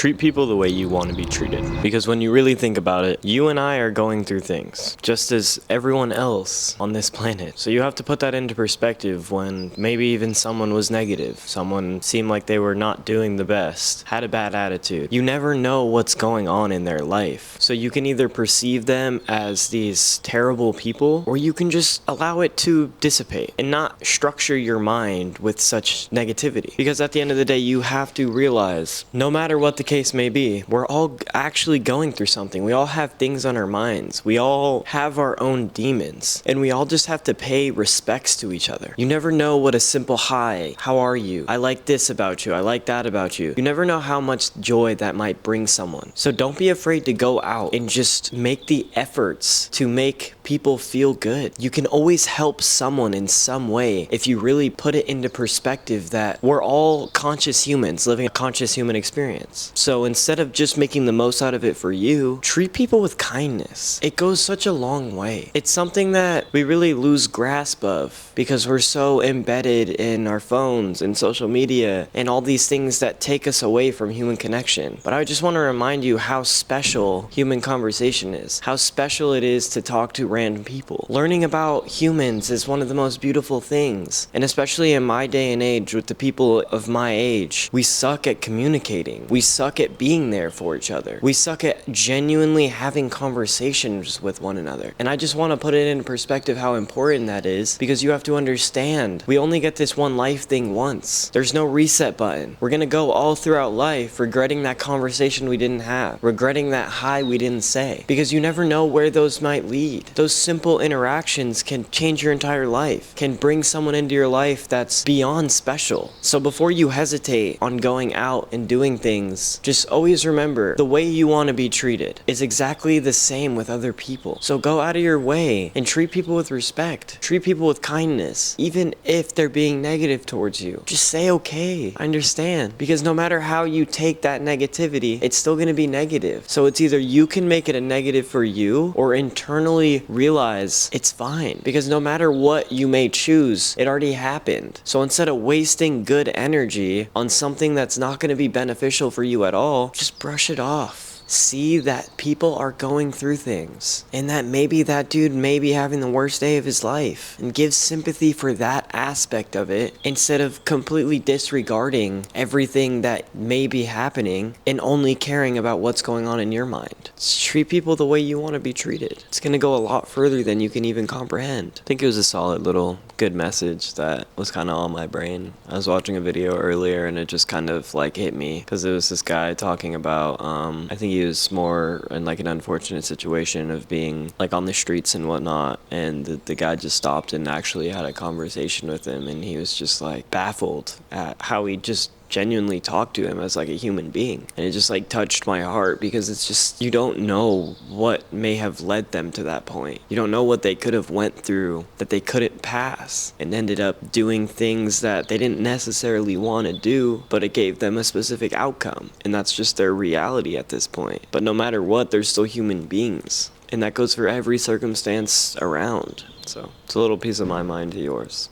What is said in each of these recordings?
Treat people the way you want to be treated. Because when you really think about it, you and I are going through things, just as everyone else on this planet. So you have to put that into perspective when maybe even someone was negative, someone seemed like they were not doing the best, had a bad attitude. You never know what's going on in their life. So you can either perceive them as these terrible people, or you can just allow it to dissipate and not structure your mind with such negativity. Because at the end of the day, you have to realize, no matter what the case may be, we're all actually going through something. We all have things on our minds. We all have our own demons, and we all just have to pay respects to each other. You never know what a simple hi, how are you? I like this about you. I like that about you. You never know how much joy that might bring someone. So don't be afraid to go out and just make the efforts to make people feel good. You can always help someone in some way if you really put it into perspective that we're all conscious humans living a conscious human experience. So instead of just making the most out of it for you, treat people with kindness. It goes such a long way. It's something that we really lose grasp of because we're so embedded in our phones and social media and all these things that take us away from human connection. But I just want to remind you how special human conversation is, how special it is to talk to random people. Learning about humans is one of the most beautiful things. And especially in my day and age with the people of my age, we suck at communicating. We suck at being there for each other. We suck at genuinely having conversations with one another. And I just want to put it in perspective how important that is, because you have to understand we only get this one life thing once. There's no reset button. We're gonna go all throughout life regretting that conversation we didn't have, regretting that hi we didn't say, because you never know where those might lead. Those simple interactions can change your entire life, can bring someone into your life that's beyond special. So before you hesitate on going out and doing things, just always remember the way you want to be treated is exactly the same with other people. So go out of your way and treat people with respect. Treat people with kindness. Even if they're being negative towards you, just say okay, I understand. Because no matter how you take that negativity, it's still going to be negative. So it's either you can make it a negative for you or internally realize it's fine. Because no matter what you may choose, it already happened. So instead of wasting good energy on something that's not going to be beneficial for you at all, just brush it off. See that people are going through things and that maybe that dude may be having the worst day of his life, and give sympathy for that aspect of it instead of completely disregarding everything that may be happening and only caring about what's going on in your mind. Just treat people the way you want to be treated. It's going to go a lot further than you can even comprehend. I think it was a solid little good message that was kind of on my brain. I was watching a video earlier and it just kind of like hit me because it was this guy talking about I think he was more in like an unfortunate situation of being like on the streets and whatnot, and the guy just stopped and actually had a conversation with him, and he was just like baffled at how he just genuinely talked to him as like a human being. And it just like touched my heart, because it's just, you don't know what may have led them to that point. You don't know what they could have went through that they couldn't pass and ended up doing things that they didn't necessarily want to do, but it gave them a specific outcome, and that's just their reality at this point. But no matter what, they're still human beings, and that goes for every circumstance around. So it's a little piece of my mind to yours.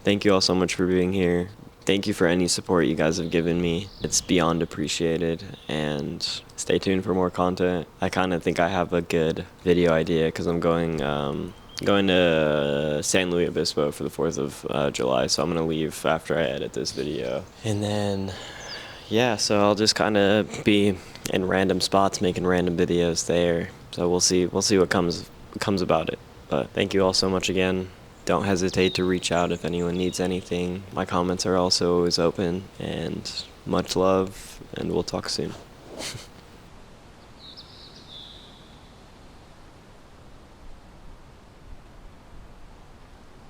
Thank you all so much for being here. Thank you for any support you guys have given me. It's beyond appreciated, and stay tuned for more content. I kind of think I have a good video idea because I'm going to San Luis Obispo for the 4th of July, so I'm going to leave after I edit this video. And then, yeah, so I'll just kind of be in random spots making random videos there. So we'll see what comes about it. But thank you all so much again. Don't hesitate to reach out if anyone needs anything. My comments are also always open, and much love, and we'll talk soon.